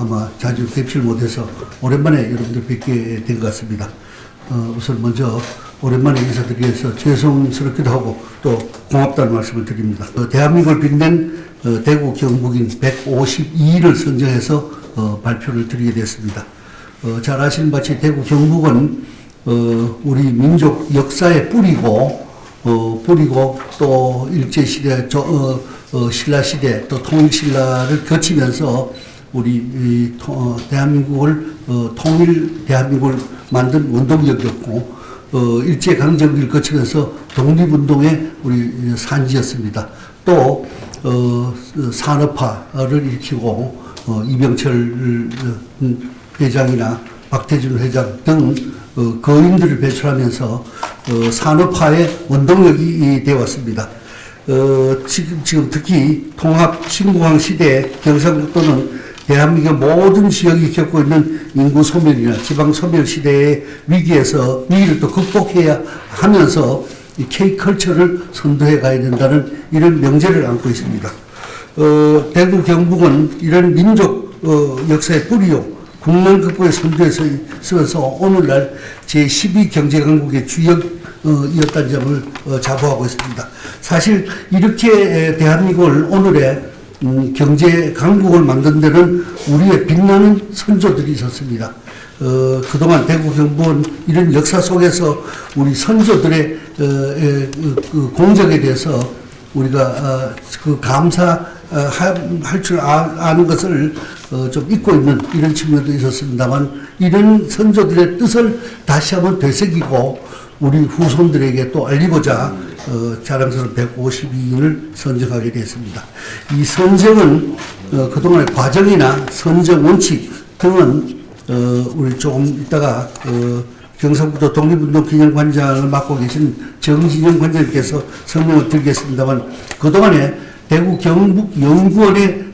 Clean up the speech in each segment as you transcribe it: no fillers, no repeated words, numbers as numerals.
아마 자주 뵙질 못해서 오랜만에 여러분들 뵙게 된 것 같습니다. 우선 먼저 오랜만에 인사드리기 위해서 죄송스럽기도 하고 또 고맙다는 말씀을 드립니다. 대한민국을 빛낸 대구 경북인 152인을 선정해서 발표를 드리게 됐습니다. 잘 아시는 바치 대구 경북은 우리 민족 역사의 뿌리고 또 일제시대, 신라시대, 또 통일신라를 거치면서 우리 대한민국을 통일 대한민국을 만든 운동력이었고 일제강점기를 거치면서 독립운동의 우리 산지였습니다. 또 산업화를 일으키고 이병철 회장이나 박태준 회장 등 거인들을 배출하면서 산업화의 원동력이 되어 왔습니다. 지금 특히 통합 신공항 시대 경상북도는 대한민국 모든 지역이 겪고 있는 인구 소멸이나 지방 소멸 시대의 위기를 또 극복해야 하면서 이 K컬처를 선도해 가야 된다는 이런 명제를 안고 있습니다. 대구 경북은 이런 민족 역사의 뿌리요 국난 극복의 선두에서 있으면서 오늘날 제12 경제강국의 주역이었다는 점을 자부하고 있습니다. 사실 이렇게 대한민국을 오늘의 경제 강국을 만든 데는 우리의 빛나는 선조들이 있었습니다. 그동안 대구 경북은 이런 역사 속에서 우리 선조들의 그 공적에 대해서 우리가 그 감사할 줄 아는 것을 좀 잊고 있는 이런 측면도 있었습니다만 이런 선조들의 뜻을 다시 한번 되새기고 우리 후손들에게 또 알리고자 자랑스러운 152인을 선정하게 되었습니다. 이 선정은 그동안의 과정이나 선정 원칙 등은 우리 조금 이따가 경상북도 독립운동기념관장을 맡고 계신 정진영 관장님께서 설명을 드리겠습니다만 그동안에 대구 경북연구원의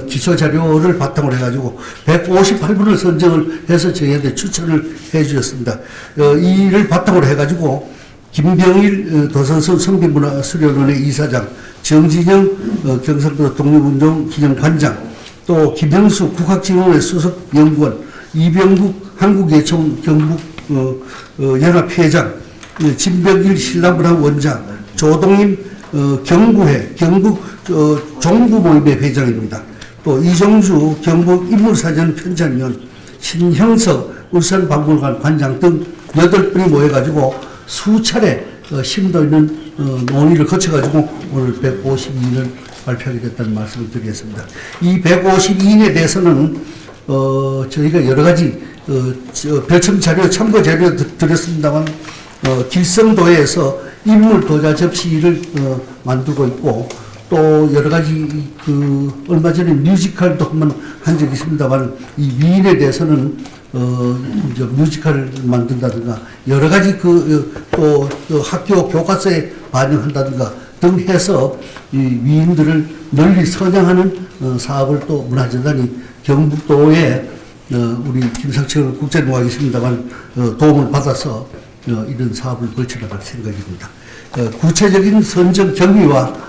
기초자료를 바탕으로 해가지고 158분을 선정을 해서 저희한테 추천을 해 주셨습니다. 이를 바탕으로 해가지고 김병일 도산선 선비문화수련원의 이사장, 정진영 경상도 독립운동기념관장, 또 김형수 국학진흥원의 수석연구원, 이병국 한국예총 경북 연합회장, 진벽일 신라문화 원장, 조동인 경구회 경북 종부모임의 회장입니다. 또 이종주 경북 인물사전 편찬위원, 신형석 울산박물관 관장 등 8분이 모여가지고 수차례 심도 있는 논의를 거쳐가지고 오늘 152인을 발표하게 됐다는 말씀을 드리겠습니다. 이 152인에 대해서는 저희가 여러 가지 별첨 자료, 참고 자료 드렸습니다만 길성도에서 인물 도자 접시를 만들고 있고 또 여러 가지 얼마 전에 뮤지컬도 한번 한 적이 있습니다만 이 위인에 대해서는 이제 뮤지컬을 만든다든가 여러 가지 또 학교 교과서에 반영한다든가 등 해서 이 위인들을 널리 선양하는 사업을 또 문화재단이 경북도에 우리 김상철 국장님과 있습니다만 도움을 받아서 이런 사업을 벌쳐나갈 생각입니다. 구체적인 선정 경위와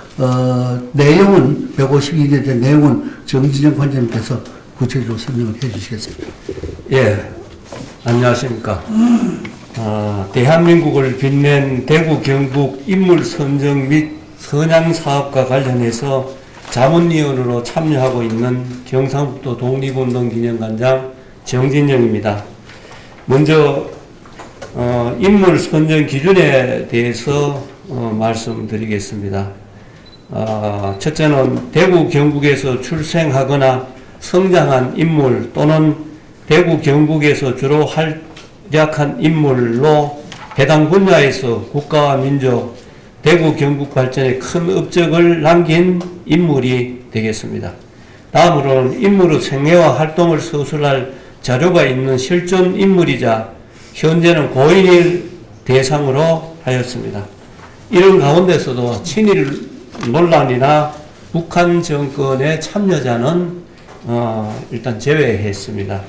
내용은 152년에 대한 내용은 정진영 관장님께서 구체적으로 설명을 해 주시겠습니다. 예, 안녕하십니까. 대한민국을 빛낸 대구 경북 인물 선정 및 선양 사업과 관련해서 자문위원으로 참여하고 있는 경상북도 독립운동기념관장 정진영입니다. 먼저 인물 선정 기준에 대해서 말씀드리겠습니다. 첫째는 대구 경북에서 출생하거나 성장한 인물 또는 대구 경북에서 주로 활약한 인물로 해당 분야에서 국가와 민족, 대구 경북 발전에 큰 업적을 남긴 인물이 되겠습니다. 다음으로는 인물의 생애와 활동을 서술할 자료가 있는 실존 인물이자 현재는 고인을 대상으로 하였습니다. 이런 가운데서도 친일 논란이나 북한 정권의 참여자는 일단 제외했습니다.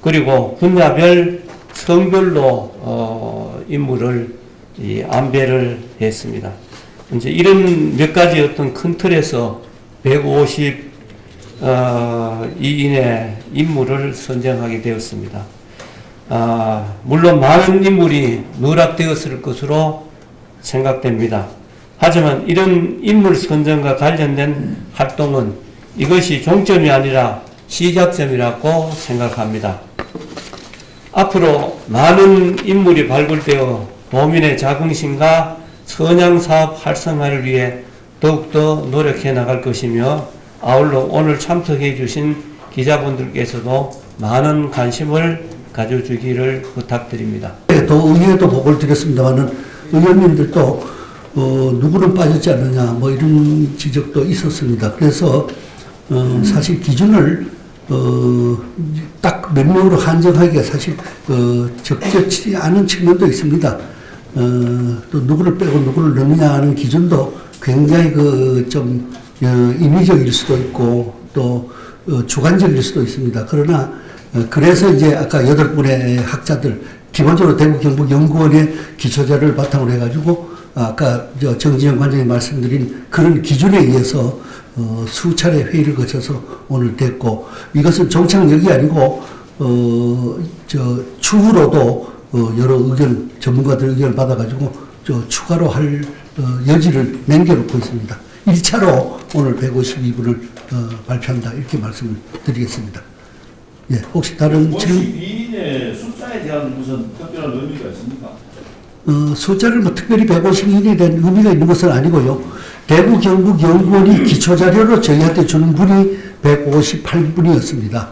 그리고 분야별 성별로 인물을 안배를 했습니다. 이제 이런 몇 가지 어떤 큰 틀에서 152 이인의 인물을 선정하게 되었습니다. 물론 많은 인물이 누락되었을 것으로 생각됩니다. 하지만 이런 인물 선정과 관련된 활동은 이것이 종점이 아니라 시작점이라고 생각합니다. 앞으로 많은 인물이 발굴되어 도민의 자긍심과 선양사업 활성화를 위해 더욱더 노력해 나갈 것이며, 아울러 오늘 참석해 주신 기자분들께서도 많은 관심을 가져주기를 부탁드립니다. 의회도 보고를 드렸습니다만은 의원님들도 누구는 빠졌지 않느냐 뭐 이런 지적도 있었습니다. 그래서 사실 기준을 딱 몇 명으로 한정하기가 사실 적절치 않은 측면도 있습니다. 또 누구를 빼고 누구를 넣느냐 하는 기준도 굉장히 좀 인위적일 수도 있고 또 주관적일 수도 있습니다. 그러나 그래서 이제 아까 8분의 학자들 기본적으로 대구 경북 연구원의 기초자료를 바탕으로 해가지고 아까 정진영 관장이 말씀드린 그런 기준에 의해서 수차례 회의를 거쳐서 오늘 됐고, 이것은 정착력이 아니고 추후로도 여러 의견 전문가들 의견을 받아가지고 추가로 할 여지를 남겨놓고 있습니다. 1차로 오늘 152분을 발표한다 이렇게 말씀을 드리겠습니다. 예, 혹시 다른 질문? 52인의 숫자에 대한 무슨 특별한 의미가 있습니까? 숫자를 뭐 특별히 152인에 대한 의미가 있는 것은 아니고요. 대구 경북 연구원이 기초자료로 저희한테 주는 분이 158분이었습니다.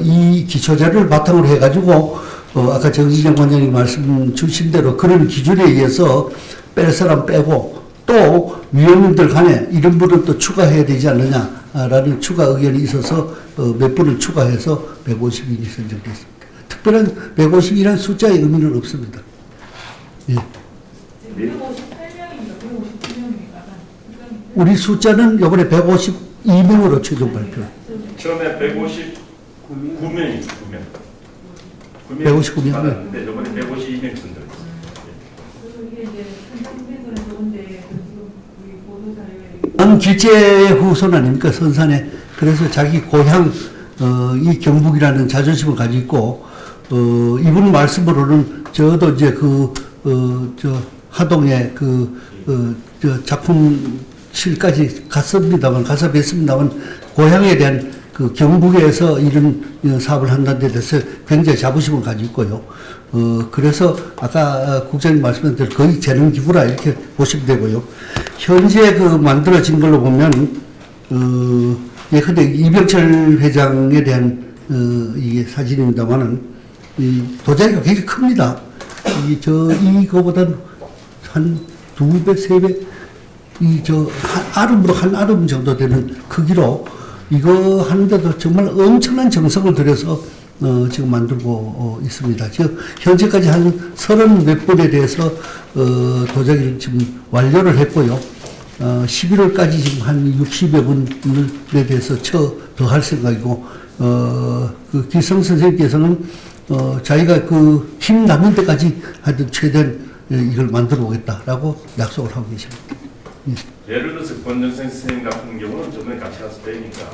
이 기초자료를 바탕으로 해가지고 아까 정진영 관장님 말씀 주신 대로 그런 기준에 의해서 뺄 사람 빼고 또 위원님들 간에 이런 분은 또 추가해야 되지 않느냐라는 추가 의견이 있어서 몇 분을 추가해서 152인이 선정됐습니다. 특별한 152라는 숫자의 의미는 없습니다. 예. 158명입니다. 159명입니다. 우리 숫자는 이번에 152명으로 최종 발표. 처음에 159명이 159명. 받았는데 이번에 152명 선정했어요. 이게 이제 선상생들은 좋은데 지금 우리 보도 자료에 길제 후손 아닙니까, 선산에. 그래서 자기 고향 이 경북이라는 자존심을 가지고 이분 말씀으로는 저도 이제 하동에 작품실까지 가서 뵀습니다만 고향에 대한 경북에서 이런 사업을 한다는 데 대해서 굉장히 자부심을 가지고 있고요. 그래서 아까 국장님 말씀하신 대로 거의 재능기부라 이렇게 보시면 되고요. 현재 만들어진 걸로 보면, 예컨대 이병철 회장에 대한 이게 사진입니다만은, 도자기가 굉장히 큽니다. 이거보다는 한 2배, 3배, 아름으로 한 아름 정도 되는 크기로 이거 하는데도 정말 엄청난 정성을 들여서 지금 만들고 있습니다. 지금 현재까지 한 30몇 분에 대해서 도자기를 지금 완료를 했고요. 11월까지 지금 한 60여 분에 대해서 더 할 생각이고, 기성 선생님께서는 자기가 힘 나는 데까지 하여튼 최대한 이걸 만들어 오겠다라고 약속을 하고 계십니다. 예를 들어서 권정생 선생님 같은 경우는 저번에 같이 가서 뵈니까